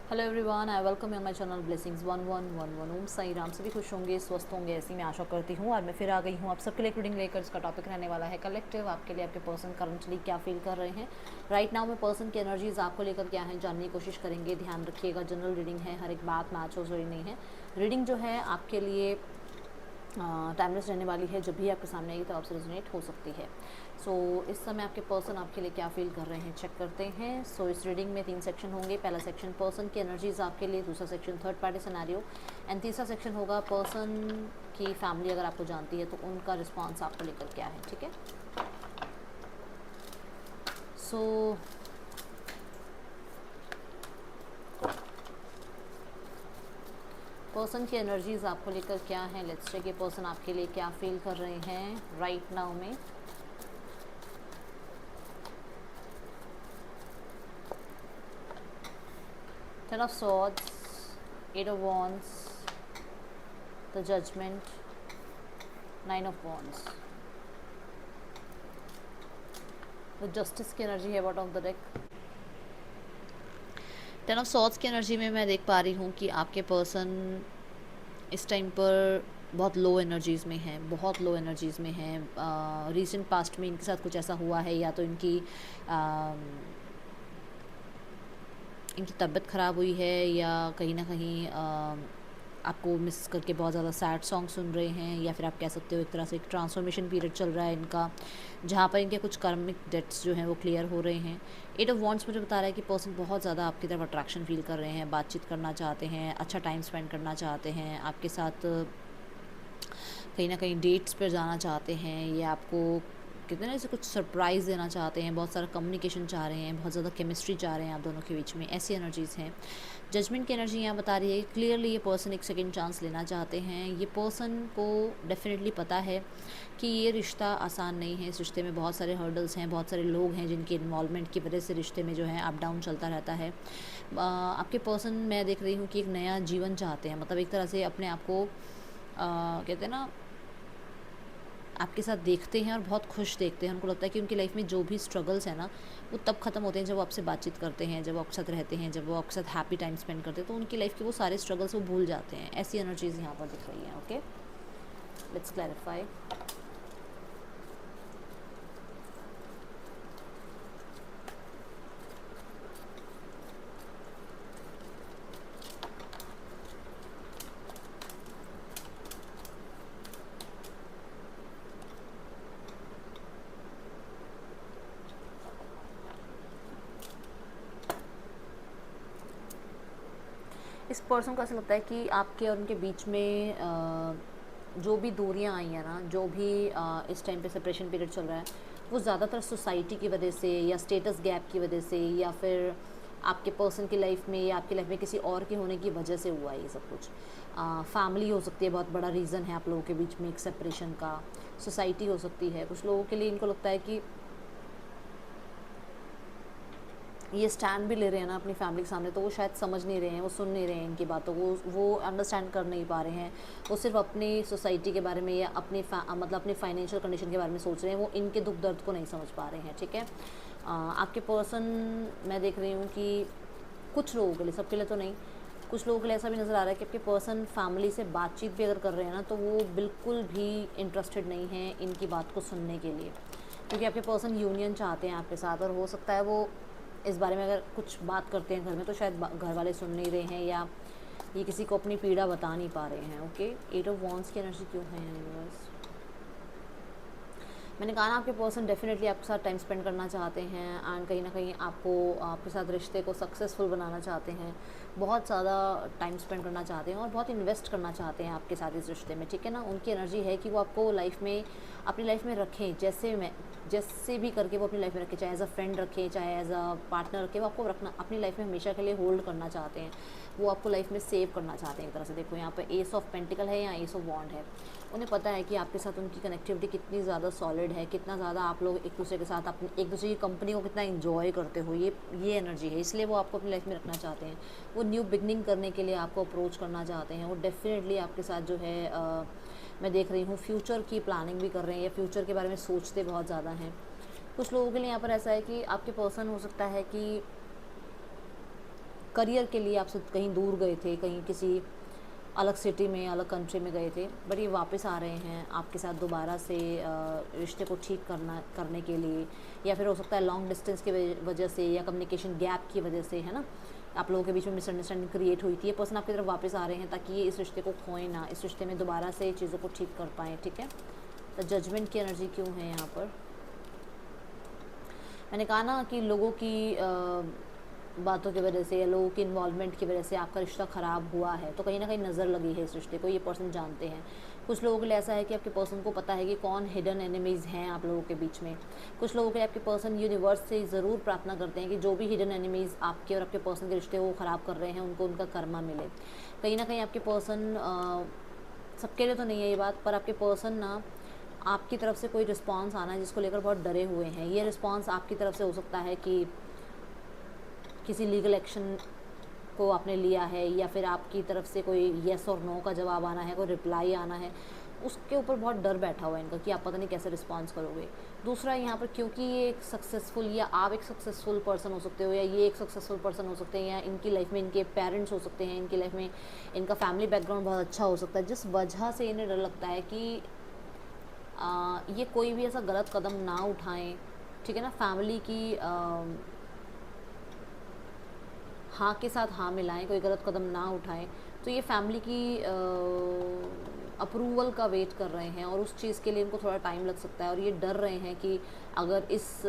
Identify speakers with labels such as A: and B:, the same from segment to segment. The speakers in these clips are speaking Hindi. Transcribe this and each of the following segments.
A: Hello everyone, I welcome you my channel blessings 1111। ओम साई राम। सभी खुश होंगे, स्वस्थ होंगे, ऐसी मैं आशा करती हूँ। और मैं फिर आ गई हूँ आप सबके लिए रीडिंग लेकर। इसका टॉपिक रहने वाला है कलेक्टिव। आपके लिए आपके पर्सन करंटली क्या फील कर रहे हैं राइट नाउ में। पर्सन की एनर्जीज आपको लेकर क्या है जानने की कोशिश करेंगे। ध्यान रखिएगा, जनरल रीडिंग है, हर एक बात मैच हो जरूरी नहीं है। रीडिंग जो है आपके लिए टाइमलेस रहने वाली है। जब भी आपके सामने आएगी तो आपसे रेजोनेट हो सकती है। सो इस समय आपके पर्सन आपके लिए क्या फील कर रहे हैं चेक करते हैं। इस रीडिंग में 3 सेक्शन होंगे। पहला सेक्शन पर्सन की एनर्जीज आपके लिए, दूसरा section third party scenario and तीसरा सेक्शन होगा पर्सन की फैमिली अगर आपको जानती है तो उनका रिस्पॉन्स आपको लेकर क्या है। ठीक है, सो पर्सन की एनर्जीज आपको लेकर क्या है। लेट्स चेक ये पर्सन आपके लिए क्या फील कर रहे हैं राइट नाउ में। Ten of Swords, Eight of Wands, the Judgment, Nine of Wands. The Justice की एनर्जी है bottom of the deck. Ten of swords की एनर्जी में मैं देख पा रही हूँ कि आपके पर्सन इस टाइम पर बहुत लो एनर्जीज़ में हैं, बहुत लो एनर्जीज़ में हैं। रीसेंट पास्ट में इनके साथ कुछ ऐसा हुआ है, या तो इनकी तबीयत ख़राब हुई है, या कहीं ना कहीं आपको मिस करके बहुत ज़्यादा सैड सॉन्ग सुन रहे हैं, या फिर आप कह सकते हो एक तरह से एक ट्रांसफॉर्मेशन पीरियड चल रहा है इनका, जहाँ पर इनके कुछ कर्मिक डेट्स जो हैं वो क्लियर हो रहे हैं। एट ऑफ वॉन्ट्स मुझे बता रहा है कि पर्सन बहुत ज़्यादा आपकी तरफ अट्रैक्शन फील कर रहे हैं, बातचीत करना चाहते हैं, अच्छा टाइम स्पेंड करना चाहते हैं, आपके साथ कहीं ना कहीं डेट्स पर जाना चाहते हैं, या आपको कहते हैं ना जैसे कुछ सरप्राइज़ देना चाहते हैं, बहुत सारा कम्युनिकेशन चाह रहे हैं, बहुत ज़्यादा केमिस्ट्री चाह रहे हैं आप दोनों के बीच में, ऐसी एनर्जीज़ हैं। जजमेंट की एनर्जी यहाँ बता रही है क्लियरली ये पर्सन एक सेकंड चांस लेना चाहते हैं। ये पर्सन को डेफिनेटली पता है कि ये रिश्ता आसान नहीं है, इस रिश्ते में बहुत सारे हर्डल्स हैं, बहुत सारे लोग हैं जिनकी इन्वॉल्वमेंट की वजह से रिश्ते में जो है अप डाउन चलता रहता है। आपके पर्सन मैं देख रही हूँ कि एक नया जीवन चाहते हैं, मतलब एक तरह से अपने आप को कहते हैं ना आपके साथ देखते हैं और बहुत खुश देखते हैं। उनको लगता है कि उनकी लाइफ में जो भी स्ट्रगल्स हैं ना वो तब ख़त्म होते हैं जब वो आपसे बातचीत करते हैं, जब वो आपके साथ रहते हैं, जब वो आपके साथ हैप्पी टाइम स्पेंड करते हैं, तो उनकी लाइफ के वो सारे स्ट्रगल्स वो भूल जाते हैं। ऐसी एनर्जीज़ यहाँ पर दिख रही हैं। Okay, let's clarify. इस पर्सन को ऐसा लगता है कि आपके और उनके बीच में जो भी दूरियां आई हैं ना, जो भी इस टाइम पे सेपरेशन पीरियड चल रहा है, वो ज़्यादातर सोसाइटी की वजह से या स्टेटस गैप की वजह से, या फिर आपके पर्सन की लाइफ में या आपकी लाइफ में किसी और के होने की वजह से हुआ है ये सब कुछ। फैमिली हो सकती है, बहुत बड़ा रीज़न है आप लोगों के बीच में एक सेपरेशन का। सोसाइटी हो सकती है, कुछ लोगों के लिए इनको लगता है कि ये स्टैंड भी ले रहे हैं ना अपनी फैमिली के सामने, तो वो शायद समझ नहीं रहे हैं, वो सुन नहीं रहे हैं इनकी बातों को, वो अंडरस्टैंड कर नहीं पा रहे हैं। वो सिर्फ अपनी सोसाइटी के बारे में या मतलब अपनी फाइनेंशियल कंडीशन के बारे में सोच रहे हैं, वो इनके दुख दर्द को नहीं समझ पा रहे हैं। ठीक है, आपके पर्सन मैं देख रही हूँ कि कुछ लोगों के लिए, सबके लिए तो नहीं, कुछ लोगों के लिए ऐसा भी नज़र आ रहा है कि आपके पर्सन फैमिली से बातचीत भी अगर कर रहे हैं ना, तो वो बिल्कुल भी इंटरेस्टेड नहीं है इनकी बात को सुनने के लिए, क्योंकि आपके पर्सन यूनियन चाहते हैं आपके साथ। और हो सकता है वो इस बारे में अगर कुछ बात करते हैं घर में तो शायद घर वाले सुन नहीं रहे हैं, या ये किसी को अपनी पीड़ा बता नहीं पा रहे हैं। ओके, एट ऑफ वॉन्ड्स की एनर्जी क्यों है यूनिवर्स? मैंने कहा ना आपके पर्सन डेफिनेटली आपके साथ टाइम स्पेंड करना चाहते हैं, एंड कहीं ना कहीं आपको आपके साथ रिश्ते को सक्सेसफुल बनाना चाहते हैं, बहुत ज़्यादा टाइम स्पेंड करना चाहते हैं और बहुत इन्वेस्ट करना चाहते हैं आपके साथ इस रिश्ते में। ठीक है ना, उनकी एनर्जी है कि वो आपको लाइफ में, अपनी लाइफ में रखें, जैसे भी करके वो अपनी लाइफ में रखें, चाहे एज अ फ्रेंड रखें, चाहे एज अ पार्टनर रखें, वो आपको रखना अपनी लाइफ में हमेशा के लिए होल्ड करना चाहते हैं, वो आपको लाइफ में सेव करना चाहते हैं एक तरह से। देखो यहाँ पर एस ऑफ पेंटिकल है या एस ऑफ वॉन्ड है, उन्हें पता है कि आपके साथ उनकी कनेक्टिविटी कितनी ज़्यादा सॉलिड है, कितना ज़्यादा आप लोग एक दूसरे के साथ अपनी एक दूसरे की कंपनी को कितना इन्जॉय करते हो, ये एनर्जी है, इसलिए वो आपको अपनी लाइफ में रखना चाहते हैं। वो न्यू बिगनिंग करने के लिए आपको अप्रोच करना चाहते हैं, वो डेफिनेटली आपके साथ जो है मैं देख रही हूँ फ्यूचर की प्लानिंग भी कर रहे हैं, या फ्यूचर के बारे में सोचते बहुत ज़्यादा हैं। कुछ लोगों के लिए यहाँ पर ऐसा है कि आपके पर्सन हो सकता है कि करियर के लिए आप सब कहीं दूर गए थे, कहीं किसी अलग सिटी में, अलग कंट्री में गए थे, बट ये वापस आ रहे हैं आपके साथ दोबारा से रिश्ते को ठीक करने के लिए, या फिर हो सकता है लॉन्ग डिस्टेंस की वजह से या कम्युनिकेशन गैप की वजह से, है ना, आप लोगों के बीच में मिसअंडरस्टैंडिंग क्रिएट हुई थी। ये पर्सन आपकी तरफ वापस आ रहे हैं ताकि ये इस रिश्ते को खोएं ना, इस रिश्ते में दोबारा से चीज़ों को ठीक कर पाएँ, ठीक है। तो जजमेंट की एनर्जी क्यों है यहाँ पर? मैंने कहा ना कि लोगों की बातों की वजह से या लोगों की इन्वॉल्वमेंट की वजह से आपका रिश्ता ख़राब हुआ है, तो कहीं ना कहीं नज़र लगी है इस रिश्ते को, ये पर्सन जानते हैं। कुछ लोगों के लिए ऐसा है कि आपके पर्सन को पता है कि कौन हिडन एनिमीज़ हैं आप लोगों के बीच में। कुछ लोगों के लिए आपके पर्सन यूनिवर्स से ज़रूर प्रार्थना करते हैं कि जो भी हिडन एनिमीज़ आपके और आपके पर्सन के रिश्ते को ख़राब कर रहे हैं उनको उनका कर्मा मिले। कहीं ना कहीं आपके पर्सन, सबके लिए तो नहीं है ये बात, पर आपके पर्सन ना आपकी तरफ से कोई रिस्पॉन्स आना है जिसको लेकर बहुत डरे हुए हैं। ये रिस्पॉन्स आपकी तरफ से हो सकता है कि किसी लीगल एक्शन को आपने लिया है, या फिर आपकी तरफ से कोई येस और नो का जवाब आना है, कोई रिप्लाई आना है, उसके ऊपर बहुत डर बैठा हुआ है इनका कि आप पता नहीं कैसे रिस्पॉन्स करोगे। दूसरा यहाँ पर क्योंकि ये एक सक्सेसफुल, या आप एक सक्सेसफुल पर्सन हो सकते हो, या ये एक सक्सेसफुल पर्सन हो सकते हैं, या इनकी लाइफ में इनके पेरेंट्स हो सकते हैं, इनकी लाइफ में इनका फैमिली बैकग्राउंड बहुत अच्छा हो सकता है, जिस वजह से इन्हें डर लगता है कि ये कोई भी ऐसा गलत कदम ना उठाएं, ठीक है ना, फैमिली की हाँ के साथ हाँ मिलाएं, कोई गलत कदम ना उठाएं। तो ये फैमिली की अप्रूवल का वेट कर रहे हैं, और उस चीज़ के लिए इनको थोड़ा टाइम लग सकता है, और ये डर रहे हैं कि अगर इस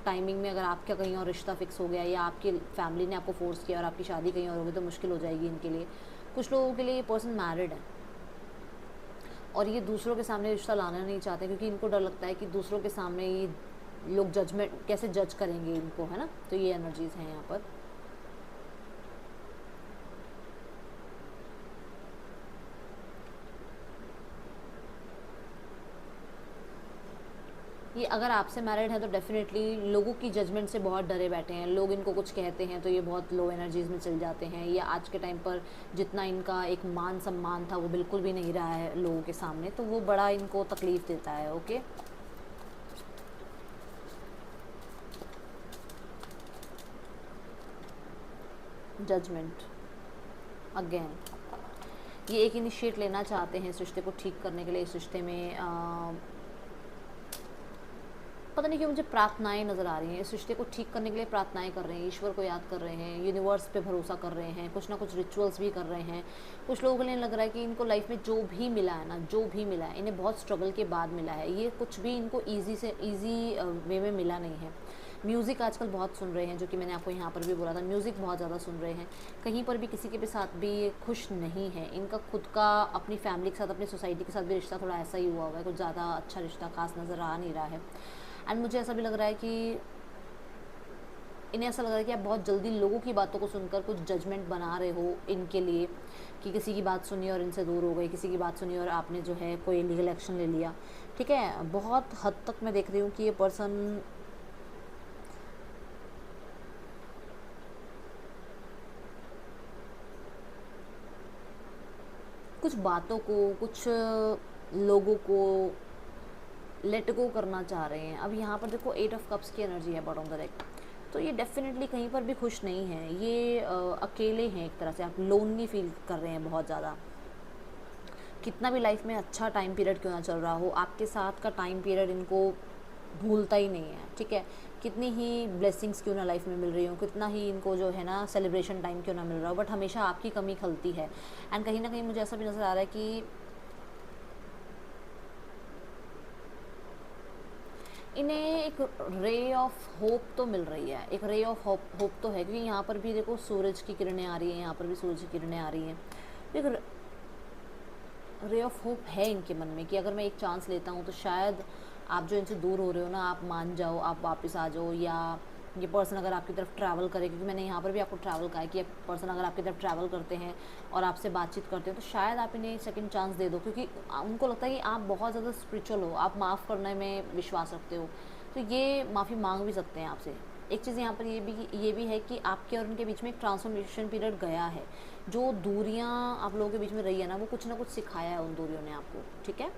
A: टाइमिंग में अगर आपका कहीं और रिश्ता फिक्स हो गया, या आपकी फैमिली ने आपको फोर्स किया और आपकी शादी कहीं और होगी, तो मुश्किल हो जाएगी इनके लिए। कुछ लोगों के लिए ये पर्सन मैरिड है और ये दूसरों के सामने रिश्ता लाना नहीं चाहते, क्योंकि इनको डर लगता है कि दूसरों के सामने ये लोग जजमेंट कैसे जज करेंगे इनको, है ना। तो ये एनर्जीज़ हैं यहाँ पर। ये अगर आपसे मैरिड है तो डेफिनेटली लोगों की जजमेंट से बहुत डरे बैठे हैं। लोग इनको कुछ कहते हैं तो ये बहुत लो एनर्जीज़ में चल जाते हैं। ये आज के टाइम पर जितना इनका एक मान सम्मान था वो बिल्कुल भी नहीं रहा है लोगों के सामने, तो वो बड़ा इनको तकलीफ़ देता है। ओके, जजमेंट अगेन, ये एक इनिशिएट लेना चाहते हैं इस रिश्ते को ठीक करने के लिए। इस रिश्ते में पता नहीं क्यों मुझे प्रार्थनाएं नज़र आ रही हैं। इस रिश्ते को ठीक करने के लिए प्रार्थनाएं कर रहे हैं, ईश्वर को याद कर रहे हैं, यूनिवर्स पे भरोसा कर रहे हैं, कुछ ना कुछ रिचुअल्स भी कर रहे हैं। कुछ लोगों के लिए लग रहा है कि इनको लाइफ में जो भी मिला है ना, जो भी मिला है इन्हें बहुत स्ट्रगल के बाद मिला है। ये कुछ भी इनको ईजी वे में मिला नहीं है। म्यूज़िक आजकल बहुत सुन रहे हैं, जो कि मैंने आपको यहाँ पर भी बोला था, म्यूज़िक बहुत ज़्यादा सुन रहे हैं। कहीं पर भी किसी के भी साथ भी ये खुश नहीं है। इनका खुद का अपनी फैमिली के साथ, अपनी सोसाइटी के साथ भी रिश्ता थोड़ा ऐसा ही हुआ है, कुछ ज़्यादा अच्छा रिश्ता खास नज़र आ नहीं रहा है। एंड मुझे ऐसा भी लग रहा है कि इन्हें ऐसा लग रहा है कि आप बहुत जल्दी लोगों की बातों को सुनकर कुछ जजमेंट बना रहे हो इनके लिए, कि किसी की बात सुनी और इनसे दूर हो गई, किसी की बात सुनी और आपने जो है कोई लीगल एक्शन ले लिया। ठीक है, बहुत हद तक मैं देख रही हूँ कि ये पर्सन कुछ बातों को, कुछ लोगों को लेट गो करना चाह रहे हैं। अब यहाँ पर देखो 8 ऑफ कप्स की एनर्जी है बॉटम द डेक, तो ये डेफिनेटली कहीं पर भी खुश नहीं है। ये अकेले हैं, एक तरह से आप लोनली फील कर रहे हैं बहुत ज़्यादा। कितना भी लाइफ में अच्छा टाइम पीरियड क्यों ना चल रहा हो, आपके साथ का टाइम पीरियड इनको भूलता ही नहीं है। ठीक है, कितनी ही ब्लेसिंग्स क्यों ना लाइफ में मिल रही हो, कितना ही इनको जो है ना सेलिब्रेशन टाइम क्यों ना मिल रहा हो, बट हमेशा आपकी कमी खलती है। एंड कहीं ना कहीं मुझे ऐसा भी नज़र आ रहा है कि इन्हें एक रे ऑफ होप तो मिल रही है, एक रे ऑफ होप तो है, क्योंकि यहाँ पर भी देखो सूरज की किरणें आ रही हैं, यहाँ पर भी सूरज की किरणें आ रही हैं। एक रे ऑफ होप है इनके मन में कि अगर मैं एक चांस लेता हूँ तो शायद आप जो इनसे दूर हो रहे हो ना, आप मान जाओ, आप वापस आ जाओ, या ये पर्सन अगर आपकी तरफ ट्रैवल करे, क्योंकि मैंने यहाँ पर भी आपको ट्रैवल कहा है कि पर्सन अगर आपकी तरफ ट्रैवल करते हैं और आपसे बातचीत करते हैं तो शायद आप इन्हें सेकंड चांस दे दो, क्योंकि उनको लगता है कि आप बहुत ज़्यादा स्पिरिचुअल हो, आप माफ़ करने में विश्वास रखते हो, तो ये माफ़ी मांग भी सकते हैं आपसे। एक चीज़ यहाँ पर ये भी है कि आपके और उनके बीच में एक ट्रांसफॉर्मेशन पीरियड गया है। जो दूरियाँ आप लोगों के बीच में रही है ना, वो कुछ ना कुछ सिखाया है उन दूरियों ने आपको। ठीक है,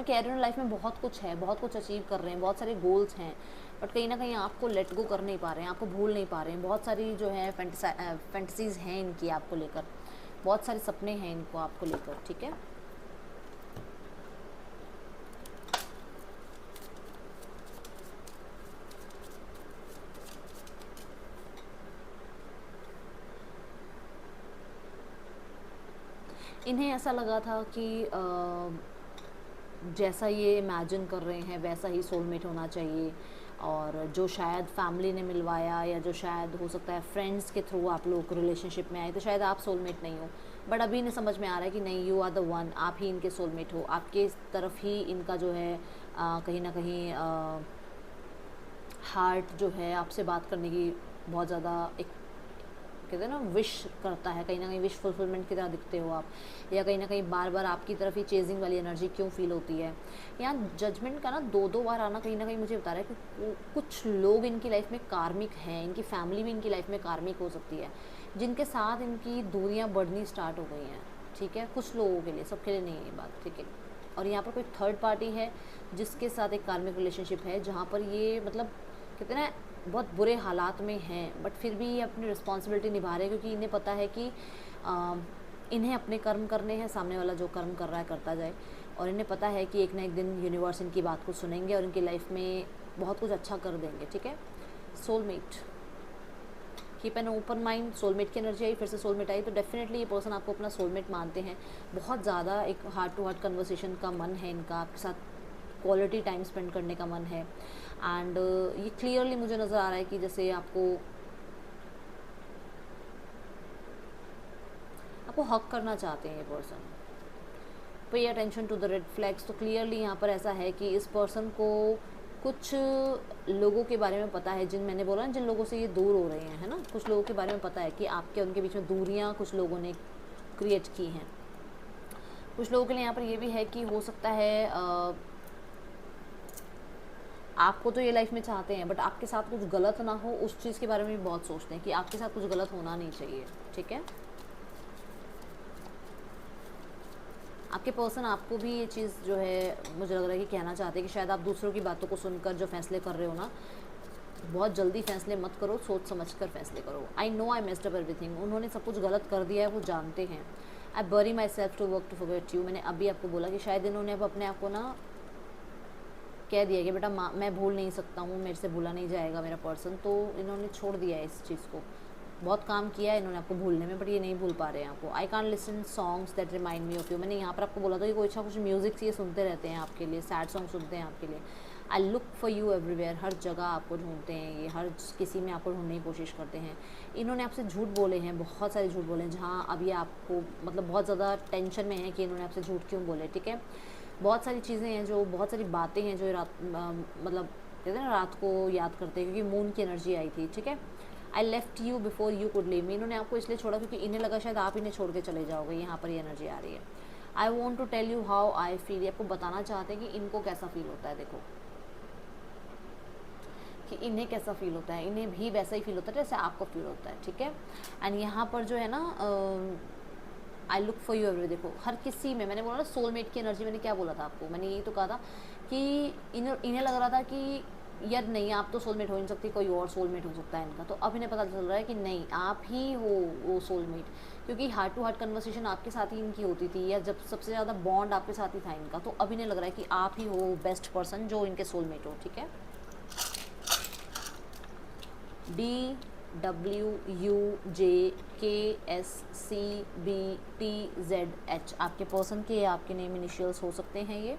A: मतलब कह रही हूँ लाइफ में बहुत कुछ है, बहुत कुछ अचीव कर रहे हैं, बहुत सारे गोल्स हैं, बट कहीं ना कहीं आपको लेट गो कर नहीं पा रहे हैं, आपको भूल नहीं पा रहे हैं। बहुत सारी जो है फैंटसीज हैं इनकी आपको लेकर, बहुत सारे सपने हैं इनको आपको लेकर, ठीक है। इन्हें ऐसा लगा था कि जैसा ये इमेजिन कर रहे हैं वैसा ही सोलमेट होना चाहिए, और जो शायद फैमिली ने मिलवाया या जो शायद हो सकता है फ्रेंड्स के थ्रू आप लोग रिलेशनशिप में आए, तो शायद आप सोलमेट नहीं हो। बट अभी इन्हें समझ में आ रहा है कि नहीं, यू आर द वन, आप ही इनके सोलमेट हो, आपके तरफ ही इनका जो है कहीं ना कहीं हार्ट जो है आपसे बात करने की बहुत ज़्यादा एक कहते हैं ना विश करता है, कहीं ना कहीं विश फुलफिलमेंट की तरह दिखते हो आप, या कहीं ना कहीं बार बार आपकी तरफ ही चेजिंग वाली एनर्जी क्यों फील होती है। यहाँ जजमेंट का ना दो बार आना कहीं ना कहीं मुझे बता रहा है कि कुछ लोग इनकी लाइफ में कार्मिक हैं, इनकी फैमिली भी इनकी लाइफ में कार्मिक हो सकती है, जिनके साथ इनकी दूरियाँ बढ़नी स्टार्ट हो गई हैं, ठीक है। कुछ लोगों के लिए, सबके लिए नहीं है ये बात, ठीक है। और यहाँ पर कोई थर्ड पार्टी है जिसके साथ एक कार्मिक रिलेशनशिप है, जहाँ पर ये मतलब कहते हैं ना बहुत बुरे हालात में हैं, बट फिर भी ये अपनी रिस्पॉन्सिबिलिटी निभा रहे हैं, क्योंकि इन्हें पता है कि इन्हें अपने कर्म करने हैं, सामने वाला जो कर्म कर रहा है करता जाए, और इन्हें पता है कि एक ना एक दिन यूनिवर्स इनकी बात को सुनेंगे और इनकी लाइफ में बहुत कुछ अच्छा कर देंगे, ठीक है। Soulmate, keep an open mind. Soulmate की एनर्जी आई, फिर से सोलमेट आई, तो डेफिनेटली ये पर्सन आपको अपना सोलमेट मानते हैं। बहुत ज़्यादा एक हार्ट टू हार्ट कन्वर्सेशन का मन है इनका, आपके साथ क्वालिटी टाइम स्पेंड करने का मन है। एंड ये क्लियरली मुझे नज़र आ रहा है कि जैसे आपको हक करना चाहते हैं ये person. Pay attention to the red flags, तो क्लियरली यहाँ पर ऐसा है कि इस पर्सन को कुछ लोगों के बारे में पता है, जिन मैंने बोला ना जिन लोगों से ये दूर हो रहे हैं, है ना, कुछ लोगों के बारे में पता है कि आपके उनके बीच में दूरियाँ कुछ लोगों ने क्रिएट की हैं। कुछ लोगों के लिए यहाँ पर ये भी है कि हो सकता है आपको तो ये लाइफ में चाहते हैं, बट आपके साथ कुछ गलत ना हो उस चीज़ के बारे में भी बहुत सोचते हैं कि आपके साथ कुछ गलत होना नहीं चाहिए, ठीक है। आपके पर्सन आपको भी ये चीज़ जो है मुझे लग रहा है कि कहना चाहते हैं कि शायद आप दूसरों की बातों को सुनकर जो फैसले कर रहे हो ना, बहुत जल्दी फैसले मत करो, सोच समझ कर फैसले करो। I know I messed up everything, उन्होंने सब कुछ गलत कर दिया है, वो जानते हैं। I bury myself to work to forget you, मैंने अभी आपको बोला कि शायद इन्होंने अब अपने आप को ना कह दिया कि बेटा मैं भूल नहीं सकता हूँ, मेरे से भूला नहीं जाएगा मेरा पर्सन, तो इन्होंने छोड़ दिया है इस चीज़ को। बहुत काम किया है इन्होंने आपको भूलने में, बट ये नहीं भूल पा रहे हैं आपको। I can't listen songs that remind me of you, मैंने यहाँ पर आपको बोला था कि कोई अच्छा कुछ म्यूज़िक ये सुनते रहते हैं आपके लिए, सैड सॉन्ग सुनते हैं आपके लिए। I look for you everywhere, हर जगह आपको ढूंढते हैं ये, हर किसी में आपको ढूंढने की कोशिश करते हैं। इन्होंने आपसे झूठ बोले हैं, बहुत सारे झूठ बोले हैं, जहाँ अभी आपको मतलब बहुत ज़्यादा टेंशन में है कि इन्होंने आपसे झूठ क्यों बोले, ठीक है। बहुत सारी चीज़ें हैं, जो बहुत सारी बातें हैं जो रात मतलब कहते हैं ना रात को याद करते हैं, क्योंकि मून की एनर्जी आई थी, ठीक है। I left you before you could leave me, इन्होंने आपको इसलिए छोड़ा क्योंकि इन्हें लगा शायद आप इन्हें छोड़ के चले जाओगे, यहाँ पर ये एनर्जी आ रही है। I want to tell you how I feel, ये आपको बताना चाहते हैं कि इनको कैसा फील होता है, देखो कि इन्हें कैसा फील होता है, इन्हें भी वैसा ही फील होता है जैसे आपको फील होता है, ठीक है। एंड यहाँ पर जो है ना आई लुक फॉर यू एवरी, देखो हर किसी में, मैंने बोला ना सोलमेट की एनर्जी, मैंने क्या बोला था आपको, मैंने यही तो कहा था कि इन्हें लग रहा था कि यार नहीं आप तो सोलमेट हो नहीं सकती, कोई और सोलमेट हो सकता है इनका, तो अब इन्हें पता चल रहा है कि नहीं आप ही हो वो सोलमेट, क्योंकि हार्ट टू हार्ट कन्वर्सेशन आपके साथ ही इनकी होती थी, या जब सबसे ज़्यादा बॉन्ड आपके साथ ही था इनका, तो अब इन्हें लग रहा है कि आप ही हो बेस्ट पर्सन जो इनके सोलमेट हो, ठीक है। DWUJKSCBTZH, आपके पर्सन के या आपके नेम इनिशियल्स हो सकते हैं ये।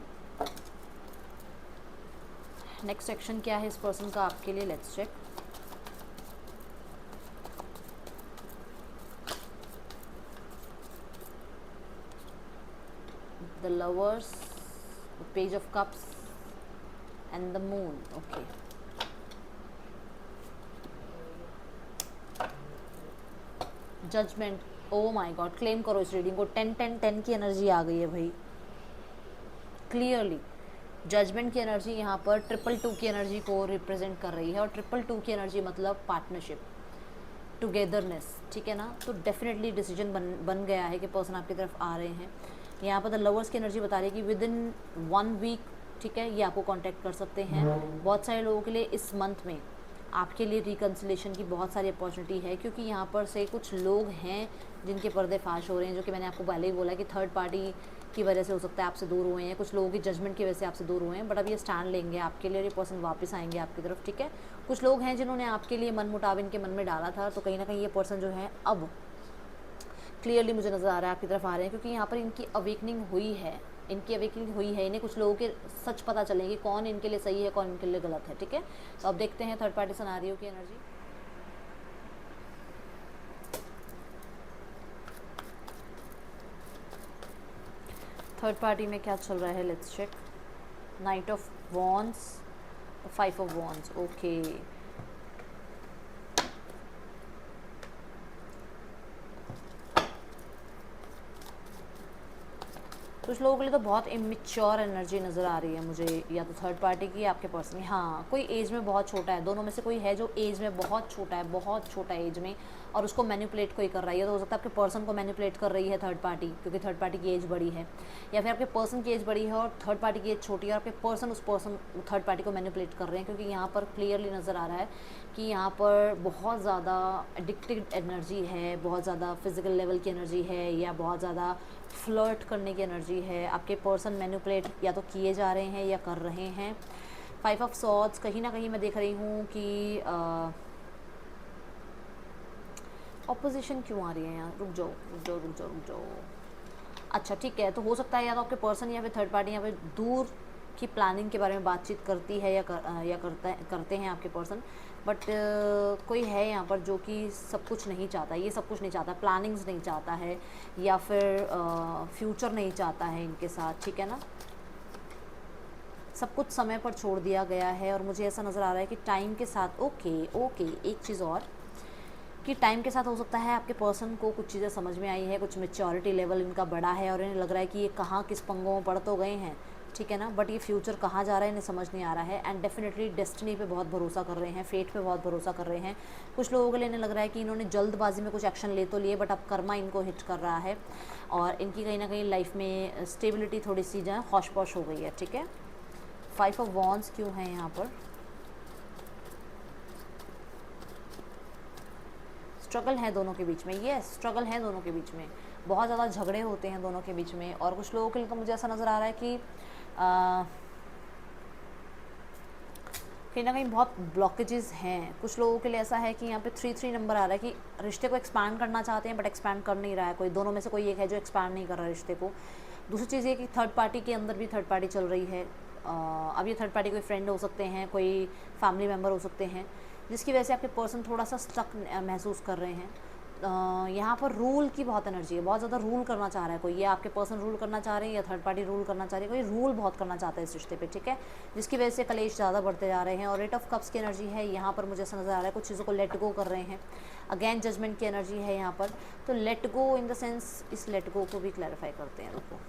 A: नेक्स्ट सेक्शन क्या है इस पर्सन का आपके लिए, let's check. The lovers, the page of cups and the moon, okay. Judgement, oh my god, claim करो इस रीडिंग को। 10-10-10 की एनर्जी आ गई है भाई, क्लियरली जजमेंट की एनर्जी यहाँ पर 222 की एनर्जी को रिप्रेजेंट कर रही है, और 222 की एनर्जी मतलब पार्टनरशिप, टुगेदरनेस, ठीक है ना। तो डेफिनेटली डिसीजन बन गया है कि पर्सन आपकी तरफ आ रहे हैं। यहाँ पर द लवर्स की एनर्जी बता रही है कि विद इन 1 वीक, ठीक है, ये आपको कांटेक्ट कर सकते हैं। बहुत सारे लोगों के लिए इस मंथ में आपके लिए रिकन्सिलेशन की बहुत सारी अपॉर्चुनिटी है, क्योंकि यहाँ पर से कुछ लोग हैं जिनके पर्दे फाश हो रहे हैं, जो कि मैंने आपको पहले ही बोला कि थर्ड पार्टी की वजह से हो सकता है आपसे दूर हुए हैं, कुछ लोगों की जजमेंट की वजह से आपसे दूर हुए हैं, बट अब ये स्टैंड लेंगे आपके लिए, ये पर्सन वापस आएंगे आपकी तरफ, ठीक है। कुछ लोग हैं जिन्होंने आपके लिए मन मुटाव इनके मन में डाला था, तो कहीं ना कहीं ये पर्सन जो है अब क्लियरली मुझे नज़र आ रहा है आपकी तरफ आ रहे हैं, क्योंकि यहाँ पर इनकी अवेकनिंग हुई है, इनकी अवेकनिंग हुई है। इन्हें कुछ लोगों के सच पता चलेंगे कौन इनके लिए सही है, कौन इनके लिए गलत है, ठीक है। तो अब देखते हैं थर्ड पार्टी सिनेरियो की एनर्जी। थर्ड पार्टी में क्या चल रहा है, let's check. Knight of wands, 5 of wands, okay. कुछ लोगों के लिए तो बहुत इमेच्योर एनर्जी नज़र आ रही है मुझे, या तो थर्ड पार्टी की, आपके पर्सन की। हाँ, कोई एज में बहुत छोटा है, दोनों में से कोई है जो एज में बहुत छोटा है, बहुत छोटा एज में, और उसको मैनिपुलेट कोई कर रहा है। तो हो सकता है आपके पर्सन को मैनिपुलेट कर रही है थर्ड पार्टी, क्योंकि थर्ड पार्टी की एज बड़ी है, या फिर आपके पर्सन की एज बड़ी है और थर्ड पार्टी की एज छोटी है, और आपके पर्सन उस पर्सन थर्ड पार्टी को मैनिपुलेट कर रहे हैं, क्योंकि यहाँ पर क्लियरली नज़र आ रहा है कि यहाँ पर बहुत ज़्यादा एडिक्टेड एनर्जी है, बहुत ज़्यादा फिजिकल लेवल की एनर्जी है, या बहुत ज़्यादा फ्लर्ट करने की एनर्जी है। आपके पर्सन मैनिपुलेट या तो किए जा रहे हैं या कर रहे हैं। 5 ऑफ सॉर्ड्स, कहीं ना कहीं मैं देख रही हूँ कि ऑपोजिशन क्यों आ रही है यहाँ, रुक जाओ रुक जाओ रुक जाओ रुक जाओ। अच्छा ठीक है, तो हो सकता है या तो आपके पर्सन या फिर थर्ड पार्टी यहाँ पे दूर की प्लानिंग के बारे में बातचीत करती है, या करते हैं आपके पर्सन, बट कोई है यहाँ पर जो कि सब कुछ नहीं चाहता, ये सब कुछ नहीं चाहता, प्लानिंग्स नहीं चाहता है, या फिर फ्यूचर नहीं चाहता है इनके साथ, ठीक है ना। सब कुछ समय पर छोड़ दिया गया है, और मुझे ऐसा नज़र आ रहा है कि टाइम के साथ, ओके, एक चीज़ और, कि टाइम के साथ हो सकता है आपके पर्सन को कुछ चीज़ें समझ में आई है, कुछ मेच्योरिटी लेवल इनका बड़ा है, और इन्हें लग रहा है कि ये कहाँ किस पंगों में पड़ तो गए हैं, ठीक है ना, बट ये फ्यूचर कहाँ जा रहा है इन्हें समझ नहीं आ रहा है। एंड डेफिनेटली डेस्टिनी पे बहुत भरोसा कर रहे हैं, फेट पे बहुत भरोसा कर रहे हैं। कुछ लोगों के लिए इन्हें लग रहा है कि इन्होंने जल्दबाजी में कुछ एक्शन ले तो लिए, बट अब कर्मा इनको हिट कर रहा है, और इनकी कहीं ना कहीं लाइफ में स्टेबिलिटी थोड़ी सी जो है हौश पौश हो गई है, ठीक है। 5 ऑफ वॉन्ड्स क्यों है यहाँ पर? स्ट्रगल है दोनों के बीच में, ये स्ट्रगल है दोनों के बीच में, बहुत ज़्यादा झगड़े होते हैं दोनों के बीच में। और कुछ लोगों के लिए तो मुझे ऐसा नज़र आ रहा है कि कहीं ना कहीं बहुत ब्लॉकेजेस हैं। कुछ लोगों के लिए ऐसा है कि यहाँ पे 3 नंबर आ रहा है कि रिश्ते को एक्सपैंड करना चाहते हैं, बट एक्सपैंड कर नहीं रहा है कोई, दोनों में से कोई एक है जो एक्सपैंड नहीं कर रहा है रिश्ते को। दूसरी चीज़ ये कि थर्ड पार्टी के अंदर भी थर्ड पार्टी चल रही है। अब ये थर्ड पार्टी कोई फ्रेंड हो सकते हैं, कोई फैमिली मेम्बर हो सकते हैं, जिसकी वजह से आपके पर्सन थोड़ा सा स्टक महसूस कर रहे हैं। यहाँ पर रूल की बहुत एनर्जी है, बहुत ज़्यादा रूल करना चाह रहा है कोई, या आपके पर्सन रूल करना चाह रहे हैं, या थर्ड पार्टी रूल करना चाह रही है, कोई रूल बहुत करना चाहता है इस रिश्ते पे, ठीक है, जिसकी वजह से कलेश ज़्यादा बढ़ते जा रहे हैं। और 8 ऑफ कप्स की एनर्जी है यहाँ पर, मुझे ऐसा नज़र आ रहा है कुछ चीज़ों को लेट गो कर रहे हैं। अगेन जजमेंट की एनर्जी है यहाँ पर, तो let go in the sense, इस लेट गो को भी क्लैरिफाई करते हैं, रुको।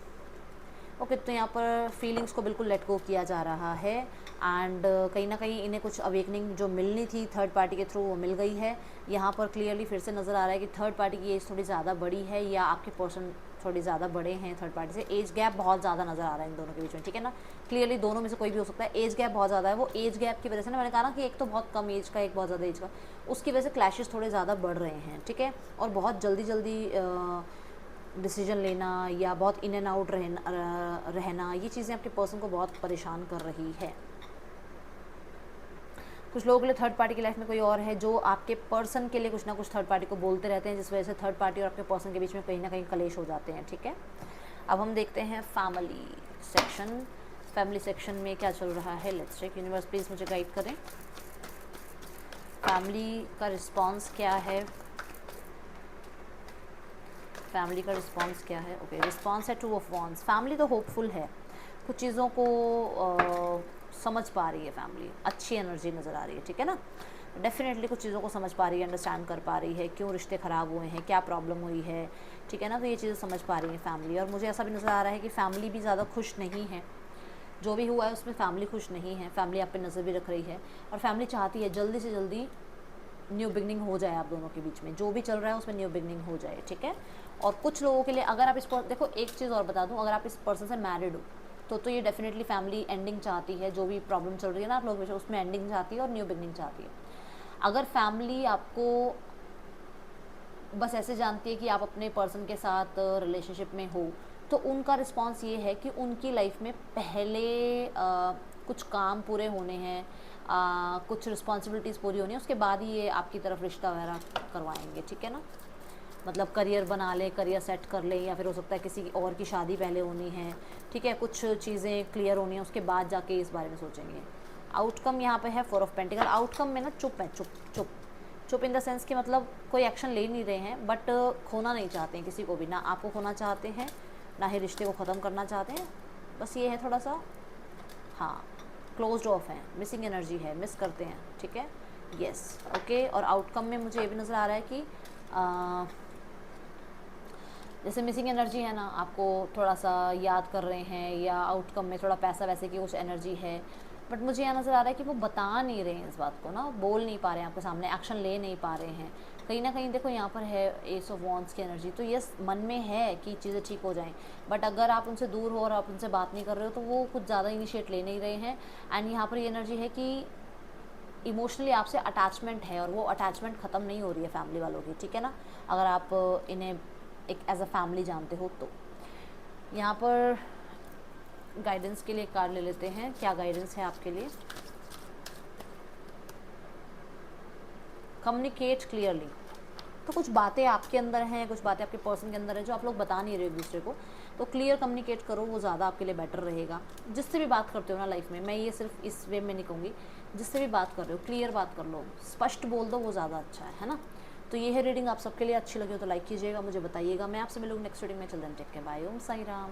A: ओके, तो यहाँ पर फीलिंग्स को बिल्कुल लेट गो किया जा रहा है, एंड कहीं ना कहीं इन्हें कुछ अवेकनिंग जो मिलनी थी थर्ड पार्टी के थ्रू वो मिल गई है। यहाँ पर क्लियरली फिर से नज़र आ रहा है कि थर्ड पार्टी की एज थोड़ी ज़्यादा बड़ी है, या आपके पर्सन थोड़ी ज़्यादा बड़े हैं थर्ड पार्टी से। एज गैप बहुत ज़्यादा नज़र आ रहा है इन दोनों के बीच में, ठीक है ना। क्लियरली दोनों में से कोई भी हो सकता है, एज गैप बहुत ज़्यादा है। वो एज गैप की वजह से ना, मैंने कहा ना कि एक तो बहुत कम एज का, एक बहुत ज़्यादा एज का, उसकी वजह से क्लैशेस थोड़े ज़्यादा बढ़ रहे हैं, ठीक है। और बहुत जल्दी डिसीजन लेना, या बहुत इन एंड आउट रहना, ये चीज़ें आपके पर्सन को बहुत परेशान कर रही है। कुछ लोगों के लिए थर्ड पार्टी की लाइफ में कोई और है जो आपके पर्सन के लिए कुछ ना कुछ थर्ड पार्टी को बोलते रहते हैं, जिस वजह से थर्ड पार्टी और आपके पर्सन के बीच में कहीं ना कहीं कलेश हो जाते हैं, ठीक है। अब हम देखते हैं फैमिली सेक्शन। फैमिली सेक्शन में क्या चल रहा है, लेट्स चेक। यूनिवर्स प्लीज़ मुझे गाइड करें, फैमिली का रिस्पॉन्स क्या है, फैमिली का रिस्पॉन्स क्या है। ओके, रिस्पॉन्स है 2 ऑफ वॉन्ड्स। फैमिली तो होपफुल है, कुछ चीज़ों को समझ पा रही है, फैमिली अच्छी एनर्जी नज़र आ रही है, ठीक है ना। डेफिनेटली कुछ चीज़ों को समझ पा रही है, अंडरस्टैंड कर पा रही है, क्यों रिश्ते ख़राब हुए हैं, क्या प्रॉब्लम हुई है, ठीक है ना। तो ये चीज़ें समझ पा रही है फैमिली। और मुझे ऐसा भी नज़र आ रहा है कि फैमिली भी ज़्यादा खुश नहीं है, जो भी हुआ है उसमें फैमिली खुश नहीं है। फैमिली आप पे नज़र भी रख रही है, और फैमिली चाहती है जल्दी से जल्दी न्यू बिगनिंग हो जाए आप दोनों के बीच में, जो भी चल रहा है उसमें न्यू बिगनिंग हो जाए, ठीक है। और कुछ लोगों के लिए अगर आप देखो एक चीज़ और बता दूं, अगर आप इस पर्सन से मैरिड हो तो ये डेफिनेटली फैमिली एंडिंग चाहती है, जो भी प्रॉब्लम चल रही है ना आप लोग में उसमें एंडिंग चाहती है और न्यू बिगनिंग चाहती है। अगर फैमिली आपको बस ऐसे जानती है कि आप अपने पर्सन के साथ रिलेशनशिप में हो, तो उनका रिस्पॉन्स ये है कि उनकी लाइफ में पहले कुछ काम पूरे होने हैं, कुछ रिस्पॉन्सिबिलिटीज़ पूरी होनी है, उसके बाद ही ये आपकी तरफ रिश्ता वगैरह करवाएंगे, ठीक है ना। मतलब करियर बना ले, करियर सेट कर ले, या फिर हो सकता है किसी और की शादी पहले होनी है, ठीक है, कुछ चीज़ें क्लियर होनी है, उसके बाद जाके इस बारे में सोचेंगे। आउटकम यहाँ पे है 4 ऑफ पेंटिकल। आउटकम में ना चुप है, चुप चुप चुप इन द सेंस कि मतलब कोई एक्शन ले नहीं रहे हैं, बट खोना नहीं चाहते हैं किसी को भी, ना आपको खोना चाहते हैं ना ही रिश्ते को ख़त्म करना चाहते हैं, बस ये है थोड़ा सा, हाँ, क्लोज्ड ऑफ है, मिसिंग एनर्जी है, मिस करते हैं, ठीक है, यस, ओके। और आउटकम में मुझे ये भी नज़र आ रहा है कि जैसे मिसिंग एनर्जी है ना, आपको थोड़ा सा याद कर रहे हैं, या आउटकम में थोड़ा पैसा वैसे की कुछ एनर्जी है, बट मुझे यहाँ नज़र आ रहा है कि वो बता नहीं रहे हैं इस बात को ना, बोल नहीं पा रहे हैं आपके सामने, एक्शन ले नहीं पा रहे हैं कहीं ना कहीं। देखो यहाँ पर है एस ऑफ वॉन्ड्स की एनर्जी, तो यस मन में है कि चीज़ें ठीक हो जाएं, बट अगर आप उनसे दूर हो और आप उनसे बात नहीं कर रहे हो तो वो कुछ ज़्यादा इनिशिएट ले नहीं रहे हैं। एंड यहाँ पर ये एनर्जी है कि इमोशनली आपसे अटैचमेंट है, और वो अटैचमेंट ख़त्म नहीं हो रही है फैमिली वालों की, ठीक है ना, अगर आप इन्हें एक एज अ फैमिली जानते हो तो। यहाँ पर गाइडेंस के लिए कार्ड ले लेते हैं, क्या गाइडेंस है आपके लिए। कम्युनिकेट क्लियरली, तो कुछ बातें आपके अंदर हैं, कुछ बातें आपके पर्सन के अंदर है जो आप लोग बता नहीं रहे एक दूसरे को, तो क्लियर कम्युनिकेट करो, वो ज़्यादा आपके लिए बेटर रहेगा। जिससे भी बात करते हो ना लाइफ में, मैं ये सिर्फ इस वे में नहीं कहूँगी, जिससे भी बात कर रहे हो क्लियर बात कर लो, स्पष्ट बोल दो, वो ज़्यादा अच्छा है ना। तो ये है रीडिंग, आप सबके लिए अच्छी लगी हो तो लाइक कीजिएगा, मुझे बताइएगा। मैं आपसे मिलूँगी नेक्स्ट रीडिंग में, चल देन टेक केयर, बाय, ओम साई राम।